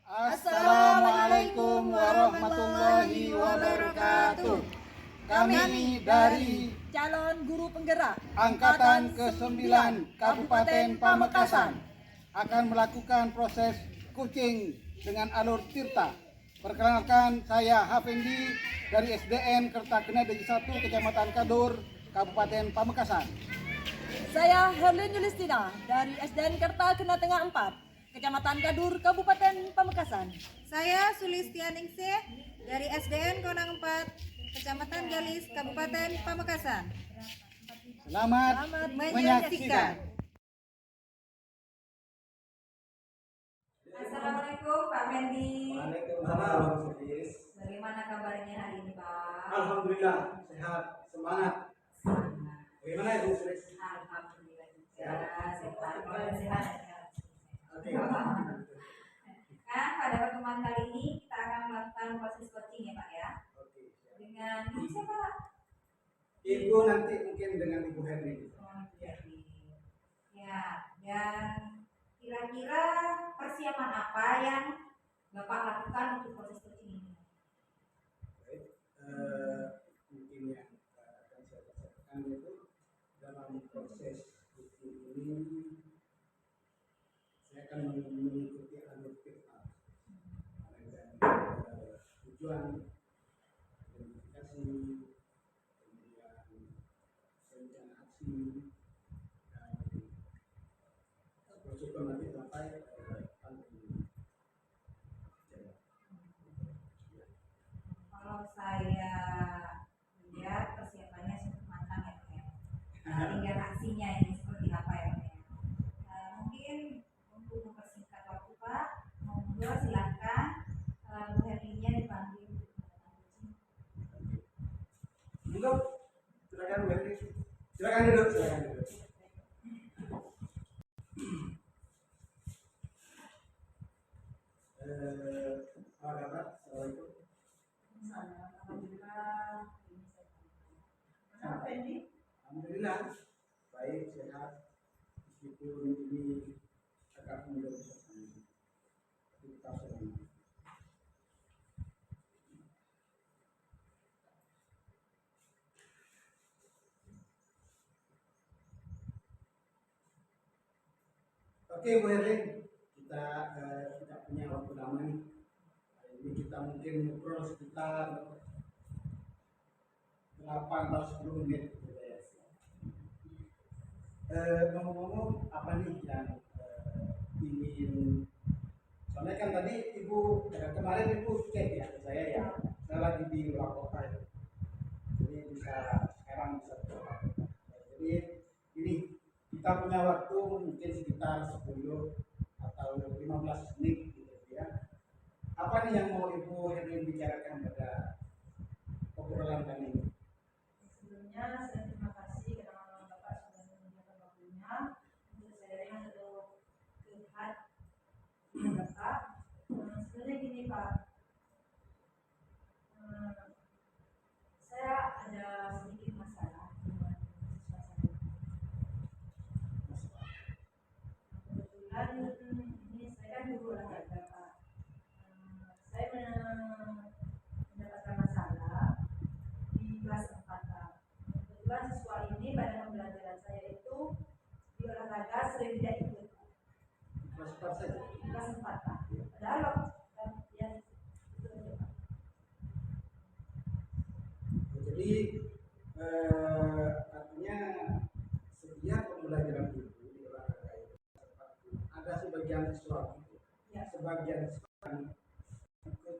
Assalamualaikum warahmatullahi wabarakatuh. Kami dari calon guru penggerak Angkatan ke-9 Kabupaten Pamekasan akan melakukan proses coaching dengan alur tirta. Perkenalkan, saya Hafendi dari SDN Kertakena Degi 1 Kecamatan Kadur, Kabupaten Pamekasan. Saya Herlin Yulistina dari SDN Kertakena Tengah 4 Kecamatan Kadur, Kabupaten Pamekasan. Saya Sulistianingsih dari SDN Konang 4, Kecamatan Galis, Kabupaten Pamekasan. Selamat menyaksikan. Assalamualaikum Pak Mendi. Waalaikumsalam. Bagaimana kabarnya hari ini Pak? Alhamdulillah sehat, semangat. Bagaimana Ibu? Alhamdulillah juga sehat. Oke. Nah, pada pertemuan kali ini kita akan melakukan proses coaching ya Pak ya. Dengan siapa Pak? Ibu nanti mungkin dengan Ibu Herni. Ya, dan kira-kira persiapan apa yang Bapak lakukan untuk proses coaching ini? Baik, mungkin yang akan saya sampaikan itu dalam proses coaching ini saya akan mengikuti alur tirta, mulai dari tujuan, identifikasi, kemudian rencana aksi, dan proses nanti sampai Kalau saya lihat persiapannya cukup matang ya Pak ya. Tinggal aksinya ini seperti apa ya Pak ya. Mungkin untuk mempersingkat waktu Pak, monggo silakan Bu Herlinya dipanggil. Duduk, silakan Bu Herni. Silakan duduk. Apa kabar? Assalamualaikum. Alhamdulillah baik, sehat, meskipun ini agak mundur suasana, tapi tetap semangat. Oke Bu Herlin, kita tidak punya waktu lama nih. Hari ini kita mungkin ngobrol sekitar 8 atau 10 menit. Ngomong-ngomong apa nih yang ingin, soalnya kan tadi Ibu kemarin Ibu cek ya ke saya ya, saya lagi di luar kota ya, jadi sekarang bisa bergerak. Jadi ini kita punya waktu mungkin sekitar 10 atau 15 menit gitu ya. Apa nih yang mau Ibu Herlin bicarakan pada obrolan kali ini? Sebelumnya saya terima kasih karena Bapak sudah menyediakan waktunya untuk sharing untuk curhat Bapak. Sebenarnya gini Pak, saya ada sedikit masalah dengan siswa saya. Kebetulan ini saya kan guru olahraga Pak. Saya mendapatkan masalah di kelas 4 Pak. Kebetulan siswa ini pada pembelajaran saya itu di olahraga sering tidak ikut. Kelas 4 saja. Kelas 4 Pak. Padahal ya itu aja Pak. Jadi artinya setiap pembelajaran itu di olahraga itu ada sebagian siswa itu, Ya. sebagian siswa yang ikut.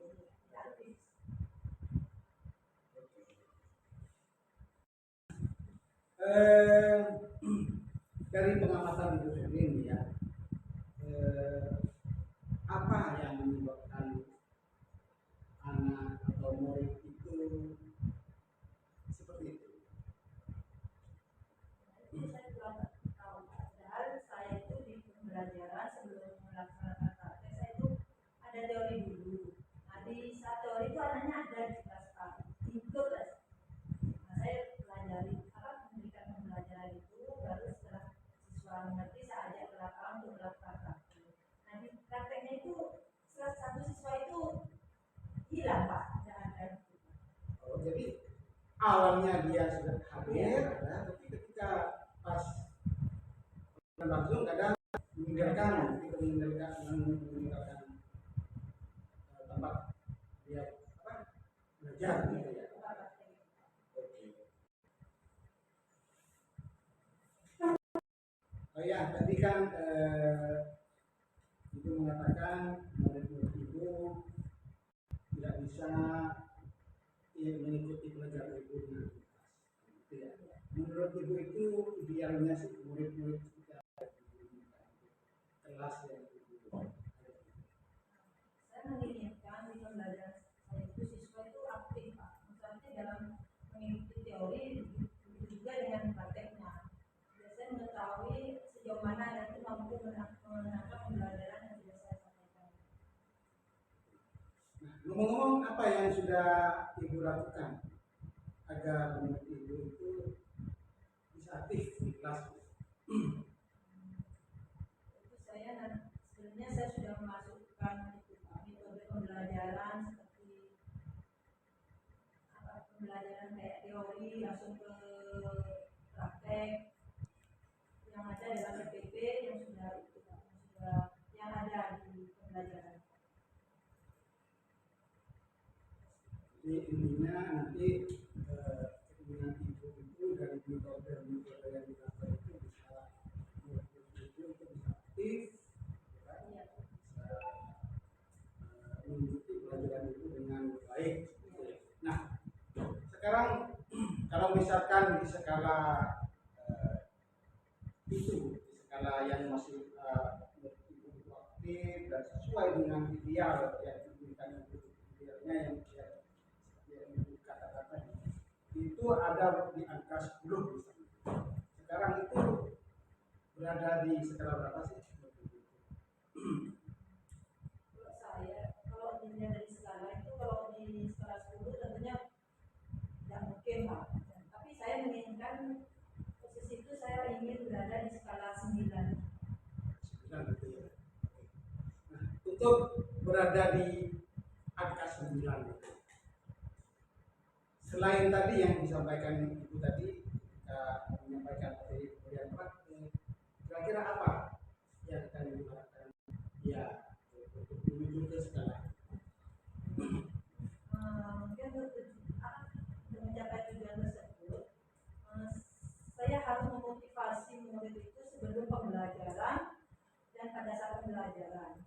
Aktif. Dari pengamatan Ibu sendiri ya, apa yang menyebabkan anak atau murid itu seperti itu? Saya kurang tahu padahal saya itu di pembelajaran sebelum melaksanakan praktek saya itu ada teori dulu. Nah di saat teori itu anaknya ada di kelas Pak, ikut les. Nah saya pelajari memberikan pembelajaran itu baru setelah siswa mengerti saya ajak ke lapangan awalnya dia sudah hadir, tapi ketika pas langsung kadang meninggalkan tempat dia belajar gitu ya. Oh ya, tadi kan Ibu mengatakan murid-murid Ibu tidak bisa mengikuti pelajaran Ibu dengan tuntas. Gitu ya. Menurut Ibu itu idealnya sih murid-murid kita kelas yang Ibu. Saya menginginkan di pembelajaran saya itu siswa itu aktif, Pak. Misalnya dalam mengikuti teori begitu juga dengan prakteknya. Saya mengetahui sejauh mana Anda itu mampu menangkap pembelajaran yang sudah saya sampaikan. Nah, ngomong-ngomong apa yang sudah Ibu lakukan agar murid Ibu itu bisa aktif di kelas? Itu sebenarnya saya sudah memasukkan metode pembelajaran seperti pembelajaran kayak teori langsung ke praktek yang ada dalam PPP yang ada di pembelajaran. Jadi intinya nanti dengan Ibu itu dari metode yang dilakukan itu bisa murid-murid itu untuk bisa aktif, ya, bisa mengikuti pelajaran itu dengan baik. Nah, sekarang kalau misalkan di skala itu, di skala yang masih Ibu aktif dan sesuai dengan ideal yang diinginkan idealnya yang Ibu katakan tadi, itu ada di angka 10 misalnya. Sekarang itu berada di skala berapa sih? Kalau dilihat dari skala itu, kalau di skala 10 tentunya tidak mungkin, Pak. Tapi saya menginginkan posisi itu saya ingin berada di skala 9. 9 gitu ya. Nah, untuk berada di angka 9 itu, selain tadi yang disampaikan Ibu tadi, kita menyampaikan materi pemberian praktik, kira-kira apa yang akan Ibu lakukan ya untuk menuju ke skala? Mungkin untuk mencapai tujuan tersebut, saya harus memotivasi murid itu sebelum pembelajaran dan pada saat pembelajaran.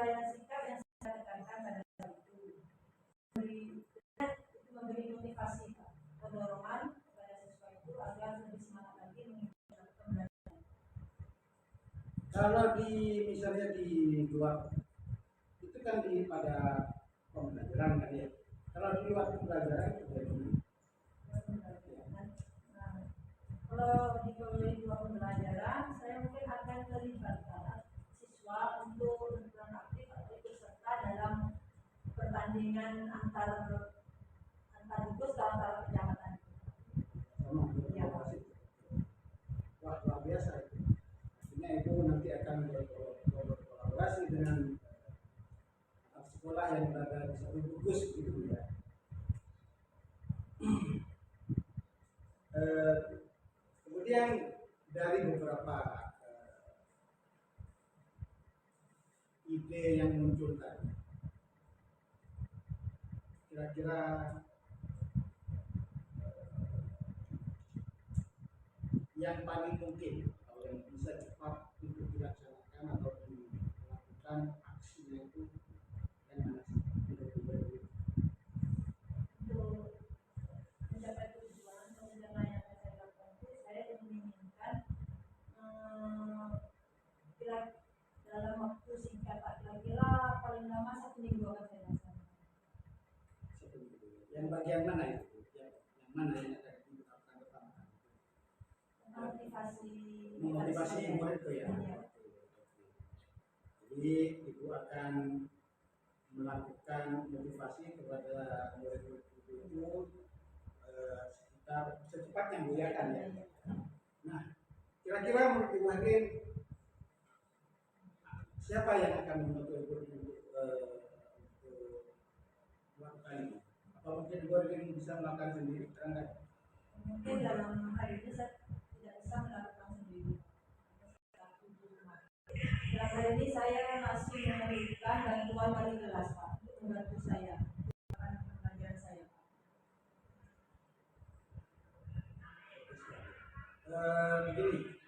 Dengan sikap yang saya tekankan pada saat itu, memberi motivasi, Pak, pendorongan kepada siswa itu agar lebih semangat lagi mengikuti pembelajaran. Kalau misalnya di luar itu kan pada pembelajaran kan ya. Kalau di luar pembelajaran itu bagaimana? Kalau di luar pembelajaran, saya mungkin akan melibatkan siswa untuk berperan aktif atau ikut serta dalam pertandingan antar gugus atau antar kecamatan. Wah, luar biasa itu. Artinya itu nanti akan berkolaborasi dengan sekolah yang berada di satu gugus gitu ya. Kemudian dari beberapa ide yang muncul tadi, kira-kira yang paling mungkin atau yang bisa cepat untuk dilaksanakan atau dilakukan aksinya itu yang mana sih? Untuk mencapai tujuan pembelajaran yang saya lakukan itu, saya menginginkan dalam waktu singkat, kira-kira paling lama 1 minggu akan saya laksanakan. 1 minggu. Yang bagian mana itu? Yang mana yang akan dilakukan pertama? Memotivasi murid itu ya. Jadi Ibu akan melakukan motivasi kepada murid-murid itu sekitar secepatnya Bu ya kan ya. Nah, kira-kira menurut Ibu Hakim siapa yang akan membantu Ibu untuk melakukan ini? Apa Atau mungkin Ibu Erwin bisa melakukan sendiri, terangkan. Mungkin dalam hari ini saya tidak bisa melakukan sendiri. Dalam hari ini saya masih memerlukan bantuan dari kelas Pak untuk membantu saya melakukan pelajaran saya. Begini,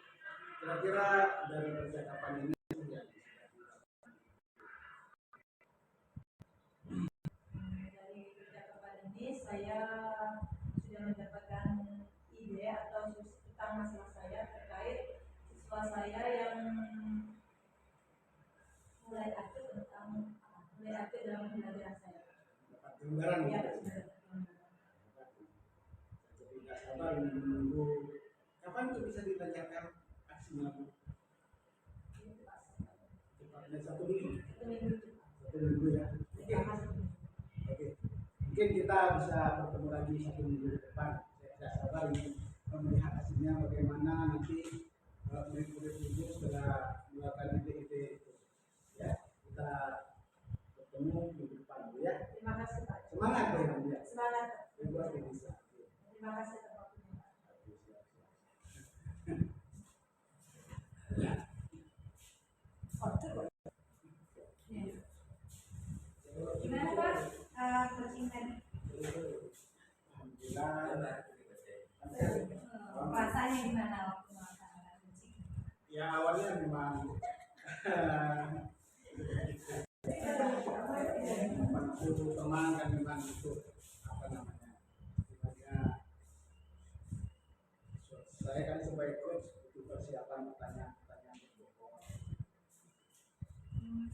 kira-kira dari percakapan ini sudah Dari percakapan ini saya sudah mendapatkan ide atau tentang masalah saya terkait siswa saya yang mulai aktif dalam pembelajaran saya. dapat gambaran Ya, gitu. sudah. Jadi nggak sabar menunggu kapan itu bisa dilancarkan aksinya Bu? Cepatnya 1 minggu. 1 minggu ya. Oke. Oke. Mungkin kita bisa bertemu lagi 1 minggu ke depan. Saya tidak sabar ingin melihat hasilnya bagaimana nanti murid-murid itu sudah melakukan ide-ide itu. Ya, kita bertemu minggu depan Bu ya. Terima kasih Pak. Semangat ya Bu ya. Semangat. Ibu pasti bisa. Terima kasih atas waktunya Pak. Gimana Pak? Coaching tadi? Alhamdulillah. Rasanya gimana waktu melaksanakan coaching? Ya awalnya memang waktu teman kan memang itu apa namanya sebenarnya saya kan sebagai coach itu persiapan pertanyaan berbobot.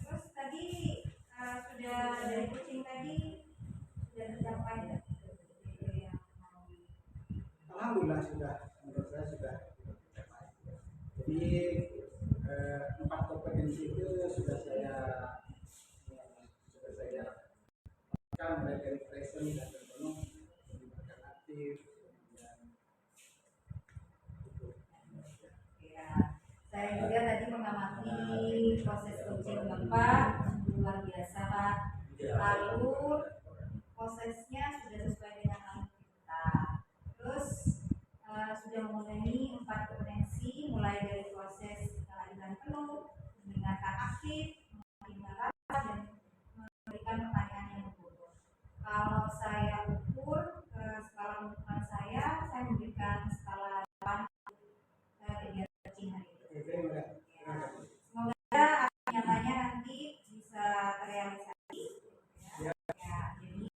Terus tadi sudah dari coaching tadi sudah tercapai ya? Yang mau Alhamdulillah sudah, menurut saya sudah tercapai. Jadi 4 kompetensi itu sudah saya lakukan, mulai dari present dan penuh, melibatkan aktif, kemudian itu. ya, saya juga tadi mengamati proses coaching Bapak, luar biasa Pak. Lalu prosesnya sudah sesuai dengan alur kita. Terus sudah memenuhi 4 kompetensi, mulai dari proses kehadiran penuh, mendengarkan aktif, mendengarkan rapat, dan memberikan pertanyaan yang berbobot. Kalau saya ukur skala ukuran saya memberikan skala 8 kegiatan coaching hari ini. Oke, terima kasih. Semoga hasil nyatanya nanti bisa terrealisasi. Ya, jadi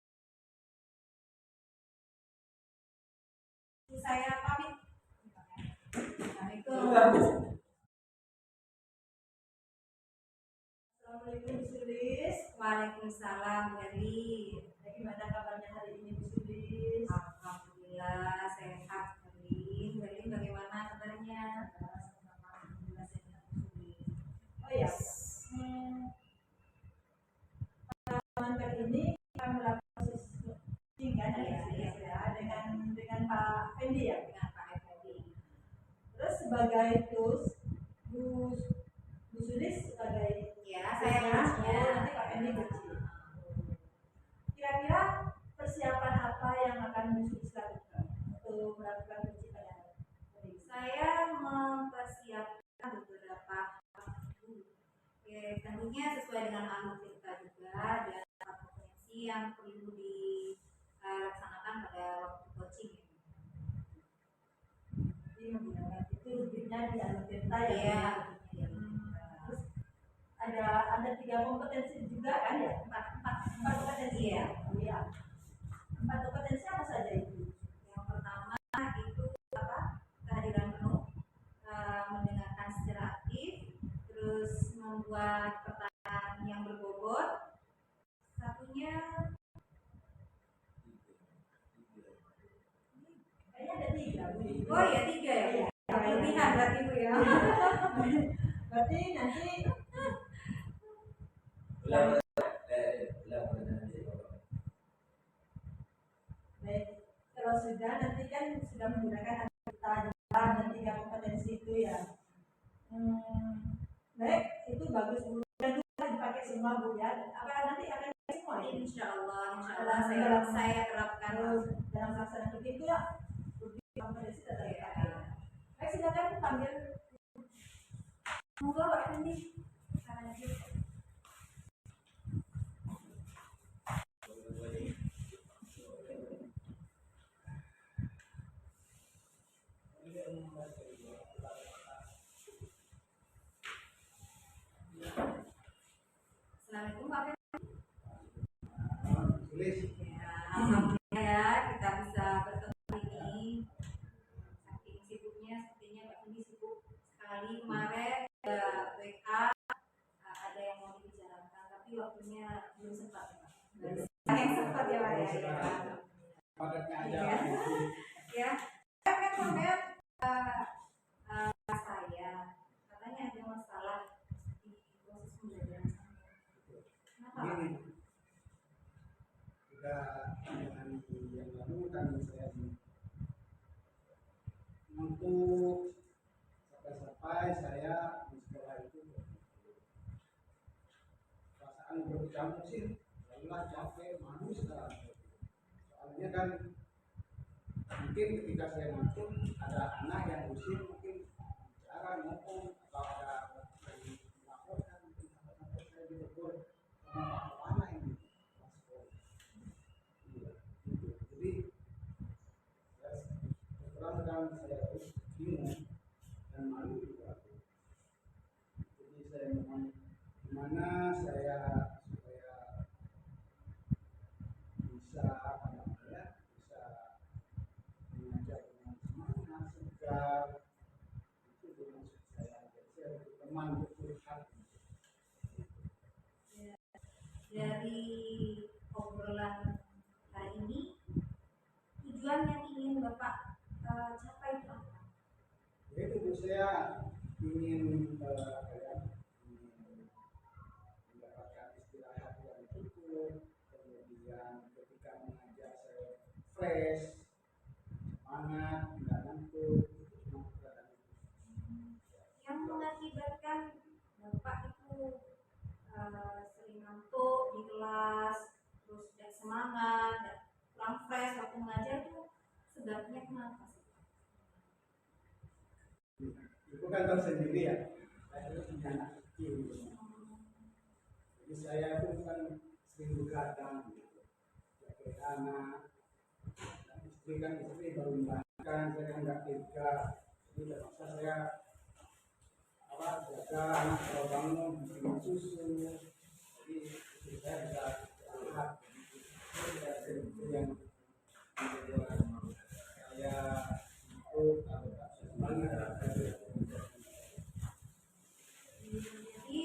saya pamit. Assalamualaikum. Assalamualaikum Bu Sulis. Waalaikumsalam Beri. Bagaimana kabarnya hari ini Bu Sulis? Alhamdulillah sehat Beri. Beri bagaimana kabarnya? Alhamdulillah sehat Bu Sulis. Oh ya, pertemuan kali ini kita melakukan tingkat ya dengan Pak Fendi ya. Dengan Pak Effendi. Terus sebagai tools Bu Sulis sebagai Ya, saya coachnya, coachnya. nanti Pak Fendi coaching. Kira-kira persiapan apa yang akan Bu Sulis lakukan untuk melakukan coaching pada hari ini? Saya mempersiapkan beberapa tentunya sesuai dengan alur kita juga ada kompetensi yang perlu dilaksanakan pada waktu coaching. Jadi menggunakan itu rubriknya di alur Tirta ya. Iya. Terus ada 3 kompetensi juga kan ya? 4 kompetensi Iya. Iya. 4 kompetensi apa saja itu? Yang pertama itu kehadiran penuh, mendengarkan secara aktif, terus membuat pertanyaan yang berbobot. Satunya Kayaknya ada 3 Bu. oh ya 3 ya. Iya. Kelebihan berarti Bu ya. Berarti nanti baik, kalau sudah nanti kan sudah menggunakan kita dan 3 kompetensi itu ya. Baik, itu bagus Bu. Dan juga dipakai semua Bu ya. Apa nanti akan dipakai semua Insya Allah saya terapkan. dalam pelaksanaan begitu ya. Sampai sudah terlihat. Baik, silakan panggil. Monggo Pak Fendi. Silakan aja. Assalamualaikum Pak Fendi. Tulis. Ya, alhamdulillah ya kita bisa bertemu ini. Saking sibuknya, sepertinya Pak Fendi sibuk sekali kemarin ada WA, ada yang mau dibicarakan, tapi waktunya belum sempat ya Pak. Yang sempat ya Pak ya. Padatnya aja. Ya. Ya, saya kan sampean saya katanya ada masalah di proses pembelajaran sampean. Kenapa Pak? Gini, sudah hari yang lalu kan saya untuk sampai saya di sekolah itu perasaan bercampur sih, lelah, capek, malu sekarang. Soalnya kan mungkin ketika saya masuk ada anak yang usia mungkin bicara ngomong atau ada yang melaporkan mungkin sampai saya ditegur sama Pak anak ini masuk. Iya, gitu. Jadi terus terang saya harus bingung dan malu juga. Jadi saya mohon gimana saya supaya bisa apa namanya bisa mengajak dengan semangat segar itu maksud saya. Jadi saya berteman bercurhat. Dari obrolan hari ini, tujuan yang ingin Bapak capai itu apa? Itu Bu, saya ingin apa ya, ingin mendapatkan istirahat yang cukup, kemudian ketika mengajar saya fresh, semangat, nggak ngantuk, itu cuma keadaan itu. Yang mengakibatkan Bapak itu sering ngantuk di kelas, terus tidak semangat, dan kurang fresh waktu mengajar itu sebabnya kenapa sih? Ibu kan tahu sendiri ya, saya itu punya anak kecil. Jadi saya itu kan sering begadang gitu, jaga anak, dan istri baru melahirkan, saya kan nggak tega, jadi terpaksa saya jaga anak kalau bangun bikin susu, jadi istri saya bisa istirahat. Itu yang membuat saya untuk atau semangat. Jadi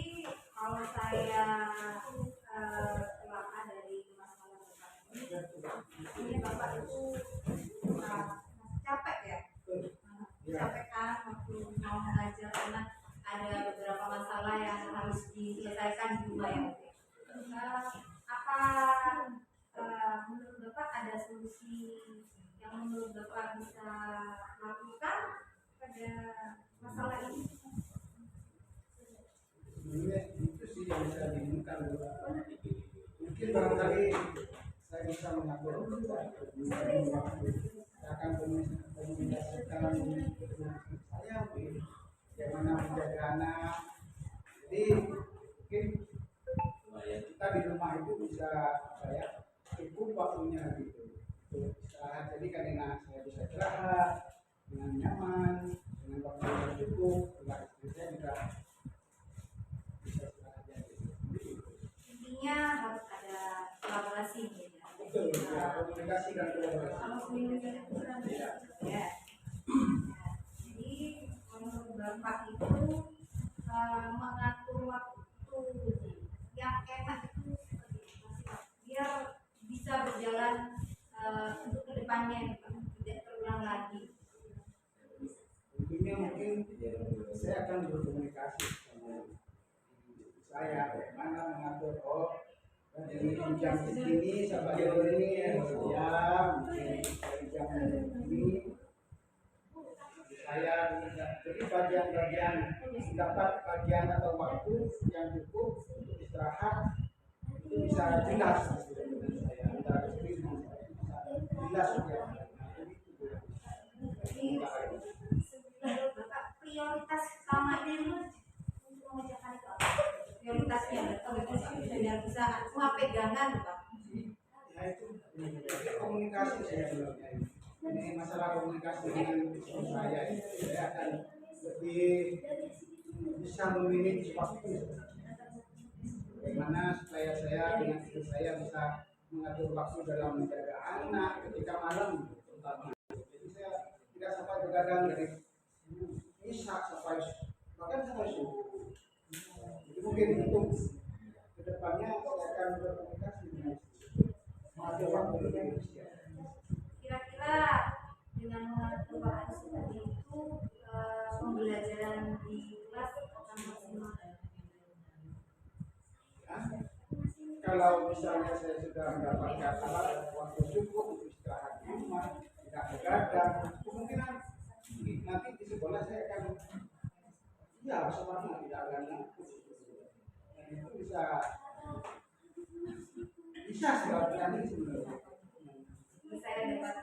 kalau saya telah dari masalah Bapak ini Bapak itu capek ya? Capek kan waktu mau mengajar anak, ada beberapa masalah yang harus diselesaikan di rumah ya. Apa menurut Bapak ada solusi yang menurut Bapak bisa lakukan pada masalah ini? Sebenarnya itu sih yang saya bingung. Mungkin barangkali saya bisa mengatur waktu. Saya akan komunikasikan dengan saya bagaimana menjaga anak. Jadi mungkin kita di rumah itu bisa cukup waktunya gitu untuk istirahat. Jadi karena saya bisa istirahat dengan nyaman, dengan waktu yang cukup, istri saya juga bisa istirahat gitu. Intinya harus ada kolaborasi gitu ya. Betul, ya, komunikasi dan kolaborasi. Kalau komunikasi itu kan ya. Jadi menurut Bapak itu mengatur waktu yang enak itu seperti apa sih Pak? Biar bisa berjalan untuk kedepannya tidak terulang lagi. Tentunya mungkin saya akan berkomunikasi sama saya bagaimana mengatur dari jam segini sampai jam ini jam dari jam ini saya jadi bagian dapat bagian atau waktu yang cukup untuk istirahat itu bisa jelas dengan saya antara istri dengan saya bisa jelas juga. Jadi Bapak prioritas utama ini untuk mengerjakan itu apa? Prioritasnya biar bisa semua pegangan Pak. Ya itu komunikasi saya sebenarnya. Ini masalah komunikasi dengan istri saya ini saya akan lebih bisa memanage waktu. Bagaimana supaya saya dengan istri saya bisa mengatur waktu dalam menjaga anak ketika malam terutama. Jadi saya tidak sampai begadang dari isya sampai bahkan sampai subuh. Jadi mungkin untuk kedepannya saya akan berkomunikasi dengan istri. Mengatur waktu dengan istri. Kira-kira dengan mengatur waktu seperti itu pembelajaran di kelas akan maksimal. Kalau misalnya saya sudah mendapatkan waktu cukup untuk istirahat di rumah, tidak begadang, kemungkinan nanti di sekolah saya akan semangat tidak akan ngantuk. Dan itu bisa sebabnya ini sebenarnya. Saya dapat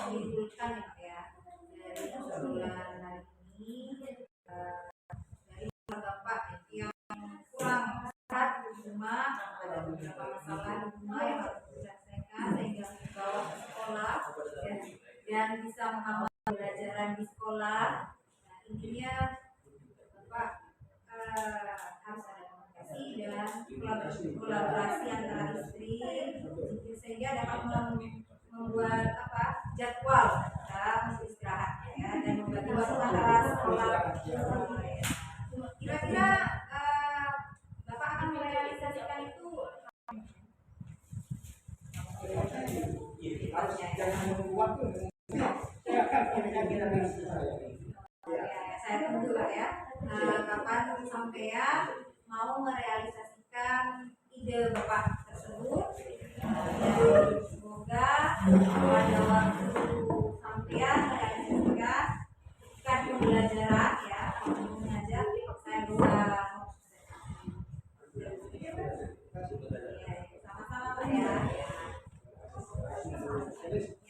menyimpulkan ya dari obrolan hari ini dari Bapak yang kurang sehat di rumah, ada beberapa masalah di rumah yang harus diselesaikan sehingga dibawa ke sekolah dan bisa menghambat pembelajaran di sekolah. Nah, intinya Bapak harus ada komunikasi dan kolaborasi antara istri sehingga dapat membuat jadwal istirahat ya dan membagi waktu antara sekolah. Kira-kira Bapak akan merealisasikan itu Jangan menunggu waktu. Saya akan komunikasi dengan istri saya. saya tunggu Pak ya. Kapan sampean mau merealisasikan ide Bapak tersebut dan semoga pada waktu sampean merealisasikan pembelajaran ya mengajar saya bisa sama-sama Pak ya.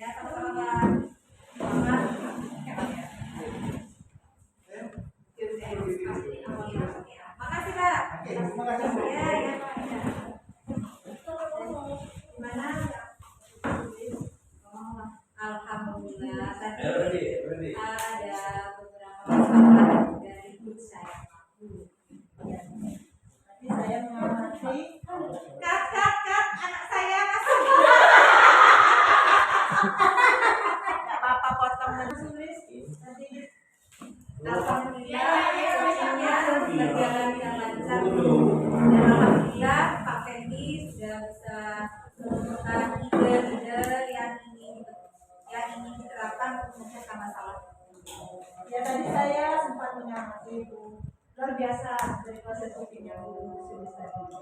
Ya sama-sama Pak. Makasih Pak. Terima kasih. Ya, ya Pak. Gimana? Alhamdulillah tadi ada beberapa masalah dari grup saya. Tapi saya mengamati Kat, anak saya masuk. apa potong menulis tadi. Alhamdulillah semuanya berjalan dengan lancar dan alhamdulillah Pak Fendi sudah bisa menemukan ide-ide yang ingin diterapkan untuk menyelesaikan masalah. Ya tadi saya sempat mengamati itu luar biasa dari proses bikinnya Sulis tadi.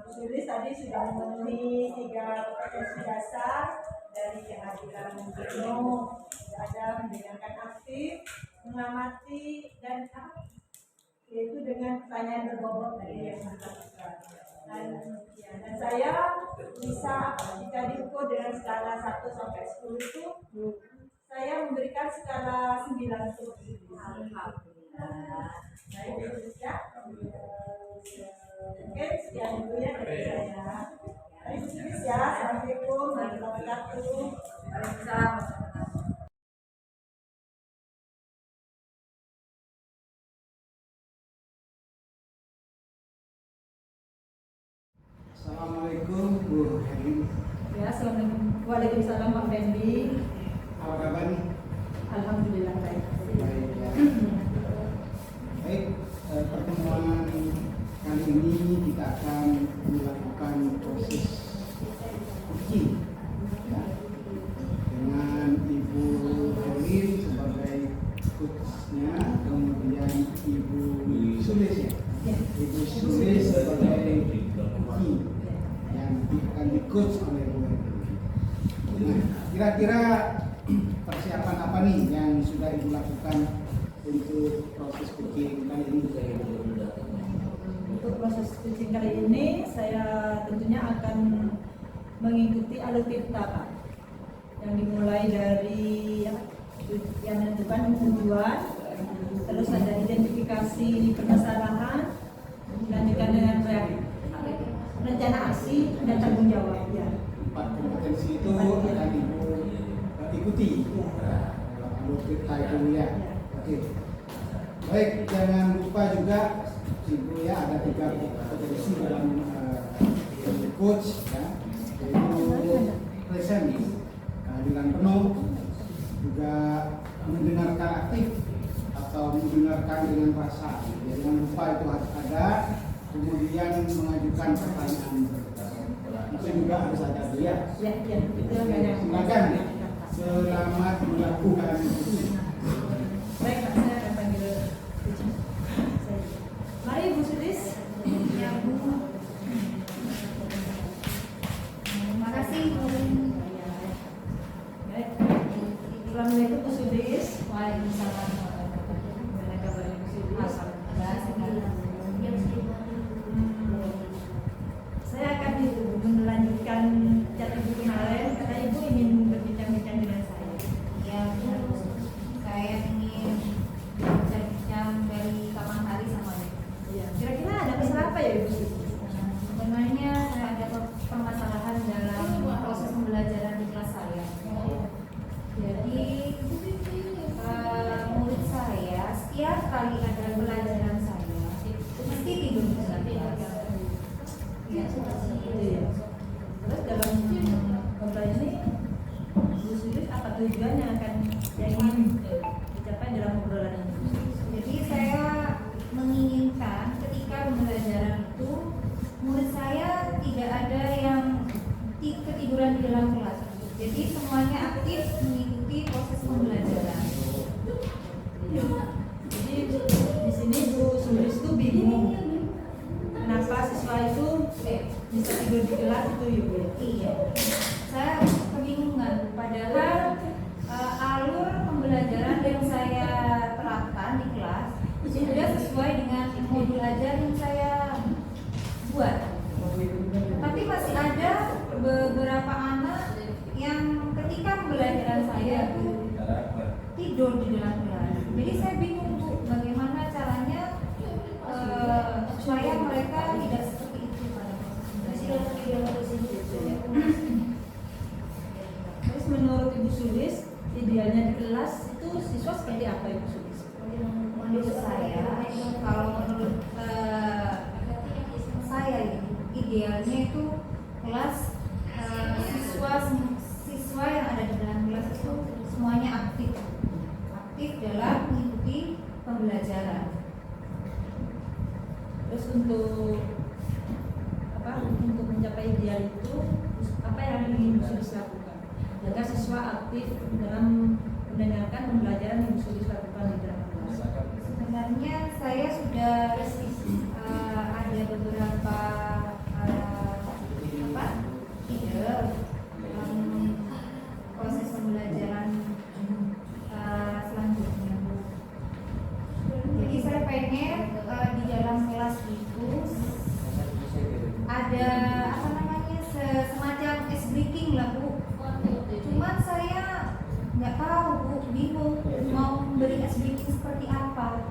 Sulis tadi sudah memenuhi 3 proses dasar dari kehadiran Gino, ada mendengarkan aktif, mengamati dan yaitu dengan pertanyaan berbobot tadi yang dilakukan. Dan saya bisa jika diukur dengan skala 1 sampai 10 itu saya memberikan skala 9 untuk Alhamdulillah. Baik, ya. Oke, sekian dulu ya dari saya. Baik, ya. Assalamualaikum warahmatullahi wabarakatuh. Waalaikumsalam. Assalamualaikum Bu Heri. Ya, assalamualaikum. Waalaikumsalam Pak Fendi. Apa kabar nih? Alhamdulillah baik. Baik ya. Baik, pertemuan kali ini kita akan melakukan proses coaching ya, dengan Ibu Helin sebagai coachnya, kemudian Ibu Sulis ya. Ibu Sulis sebagai coaching yang akan di-coach oleh Bu Helin. Nah, kira-kira persiapan apa nih yang sudah Ibu lakukan untuk proses coaching kali ini? Untuk proses coaching kali ini saya tentunya akan mengikuti alur tirta Pak, yang dimulai dari yang menentukan tujuan, terus ada identifikasi permasalahan, dilanjutkan dengan rencana aksi dan tanggung jawab. Ya. 4 kompetensi itu akan Ibu ikuti dalam alur tirta itu ya. Oke. Baik, jangan lupa juga Ibu ya, ada 3 kompetensi dalam coach ya, yaitu listening, kehadiran penuh, juga mendengarkan aktif atau mendengarkan dengan rasa. Jangan lupa itu harus ada, kemudian mengajukan pertanyaan. Itu juga harus ada ya. Ya, itu yang Silakan, selamat melakukan itu. Baik, Pak, saya akan panggil coaching. Mari Bu Sudis. Ya Bu. Terima kasih Bu. Baik. Assalamualaikum Bu Sudis. Waalaikumsalam. Gimana kabarnya Bu Sudis? Alhamdulillah sekarang. Saya akan melanjutkan chat Ibu kemarin karena Ibu ingin berbincang-bincang dengan saya. Ya Bu. Saya ingin bincang dari kapan hari sama Ibu. Iya. Kira-kira ada masalah apa ya Ibu? Sebenarnya saya ada permasalahan dalam proses pembelajaran di kelas saya. Jadi murid saya setiap kali ada pelajaran saya mesti tidur di dalam kelas. Ya, Iya. Terus dalam ngobrol ini Bu Sudis apa tujuan yang ingin dicapai dalam obrolan ini? Jadi saya menginginkan ketika pembelajaran itu murid saya tidak ada yang ketiduran di dalam kelas. Jadi semuanya aktif mengikuti proses pembelajaran. Jadi di sini Bu Sudis tuh bingung kenapa siswa itu bisa tidur di kelas itu Ibu ya? Iya, saya kebingungan. Padahal alur pembelajaran yang saya terapkan di kelas sudah sesuai dengan modul ajar yang saya buat. Tapi masih ada beberapa anak yang ketika pembelajaran saya tidur di dalam kelas. Jadi saya bingung Bu, bagaimana caranya supaya mereka tidak seperti itu pada proses Terus menurut Ibu Sudis idealnya di kelas itu siswa seperti apa Ibu Sudis? menurut saya, kalau menurut saya idealnya itu kelas siswa yang ada di dalam kelas itu semuanya aktif dalam mengikuti pembelajaran. Terus untuk mencapai ideal itu apa yang ingin Ibu Sudis lakukan? Agar siswa aktif dalam mendengarkan pembelajaran yang Ibu Sudis lakukan di dalam kelas. Sebenarnya saya sudah ada beberapa ide dalam proses pembelajaran selanjutnya Bu. Jadi saya pengen di dalam kelas itu ada semacam ice breaking lah Bu. Cuman saya nggak tahu Bu, bingung mau beri ice breaking seperti apa.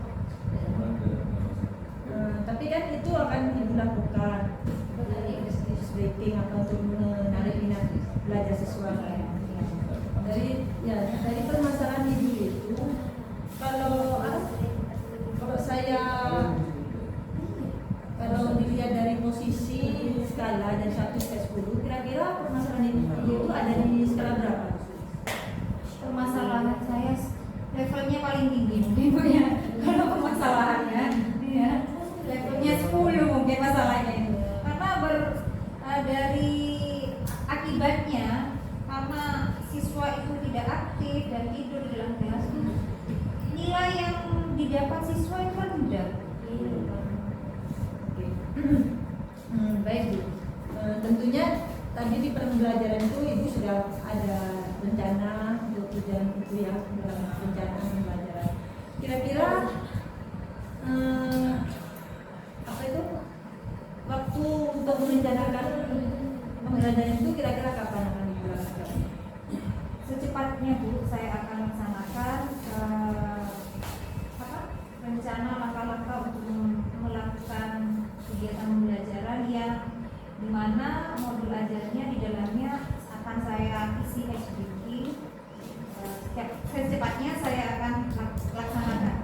Tapi kan itu akan Ibu lakukan breaking atau untuk menarik minat belajar siswa. Dari permasalahan Ibu itu kalau dilihat dari posisi skala dari 1 sampai 10, kira-kira permasalahan itu ada di skala berapa? Permasalahan saya levelnya paling tinggi mungkin Bu ya. Kalau permasalahannya ya levelnya 10 mungkin masalahnya itu. Karena dari akibatnya karena siswa itu tidak aktif dan tidur di dalam kelas, nilai yang didapat siswa itu kan rendah. Baik Bu. Tentunya tadi di pembelajaran itu Ibu sudah ada rencana untuk tujuan itu ya dalam rencana pembelajaran. Kira-kira merencanakan pembelajaran itu kira-kira kapan akan dilakukan? Secepatnya Bu, saya akan laksanakan rencana langkah-langkah untuk melakukan kegiatan pembelajaran yang dimana modul ajarnya di dalamnya akan saya isi SBK. Secepatnya saya akan laksanakan.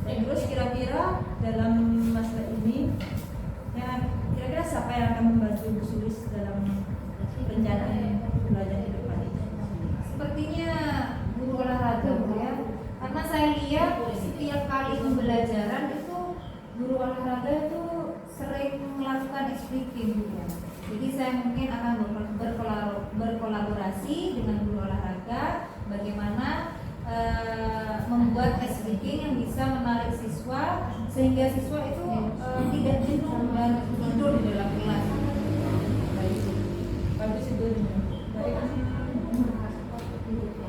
Dan terus kira-kira dalam masa ini ya kira-kira siapa yang akan membantu Bu Sulis dalam perencanaan pembelajaran ke depan ini? Sepertinya guru olahraga Bu ya, karena saya lihat setiap kali pembelajaran itu guru olahraga itu sering melakukan SBK Bu ya. Jadi saya mungkin akan berkolaborasi dengan guru olahraga bagaimana membuat SBK yang bisa menarik siswa sehingga siswa itu tidak jenuh dan tidur di dalam kelas. Bagus itu.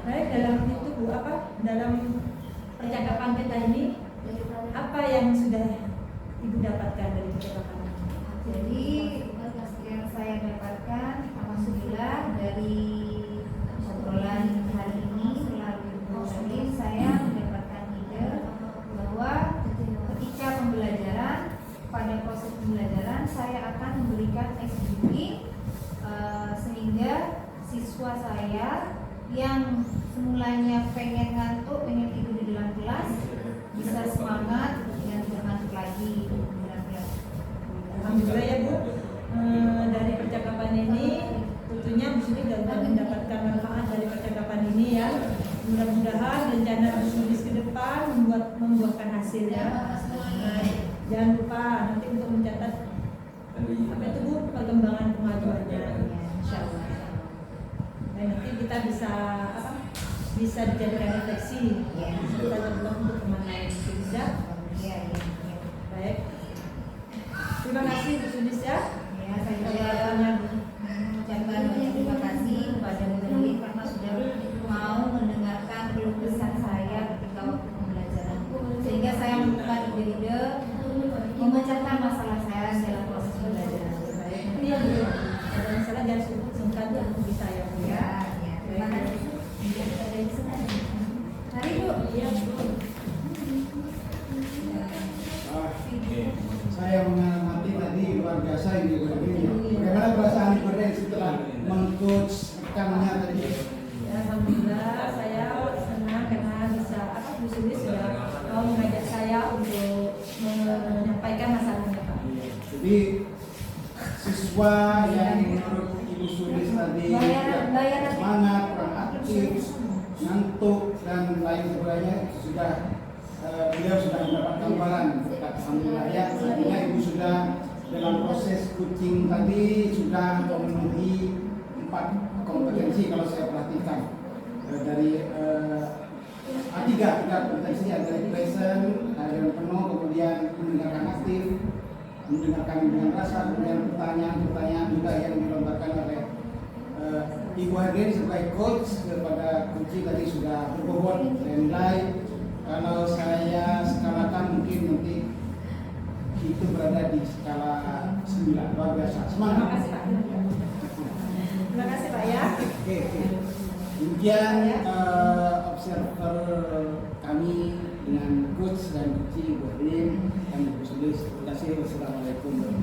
Baik dalam itu Bu, dalam percakapan kita ini apa yang sudah Ibu dapatkan dari percakapan ini? Jadi yang saya dapatkan alhamdulillah dari obrolan hari ini melalui Bu Sulis, saya mendapatkan ide bahwa ketika pembelajaran, pada proses pembelajaran saya akan memberikan SBK sehingga siswa saya yang semulanya pengen ngantuk, pengen tidur di dalam kelas bisa semangat dan tidak ngantuk lagi di dalam kelas. Alhamdulillah ya Bu, dari percakapan ini tentunya Bu Sulis dapat mendapatkan manfaat dari percakapan ini ya. Mudah-mudahan rencana Bu Sulis ke depan membuahkan hasil ya. Jangan lupa nanti untuk mencatat apa itu Bu, perkembangan kemajuannya insyaallah. Dan nanti kita bisa dijadikan refleksi serta berbuat untuk kemana bisa. Baik. Terima kasih Bu Sulis ya. Ya, saya juga mengucapkan banyak terima kasih kepada Bu Sulis karena sudah mau mendengarkan keluh kesah saya ketika waktu pembelajaran, sehingga saya menemukan ide-ide memecahkan masalah saya dalam proses pembelajaran. Iya Bu, ada masalah jangan sungkan untuk bisa ya Bu ya. Terima kasih. Mari Bu. Iya Bu. Saya mengamati tadi luar biasa ini bagaimana perasaan Ibu setelah mengcoach rekannya tadi? Ya, alhamdulillah saya senang karena bisa Bu Sulis sudah mau mengajak saya untuk menyampaikan masalahnya Pak. Jadi siswa yang menurut Ibu Sulis tadi semangat, kurang aktif, ngantuk dan lain sebagainya beliau sudah mendapat gambaran. Alhamdulillah ya, artinya Ibu sudah dalam proses coaching tadi sudah memenuhi 4 kompetensi kalau saya perhatikan dari tiga kompetensi, ada present, ada penuh, kemudian mendengarkan aktif, mendengarkan dengan rasa, kemudian pertanyaan juga yang dilontarkan oleh Ibu Hadin sebagai coach kepada coaching tadi sudah berbobot. Saya nilai kalau saya skalakan mungkin nanti itu berada di skala 9, luar biasa. Semangat. Terima kasih Pak. Terima kasih Pak ya. Oke. Demikian observer kami dengan coach dan coaching Ibu Hadin dan Ibu Sulis. Terima kasih. Wassalamualaikum warahmatullahi wabarakatuh.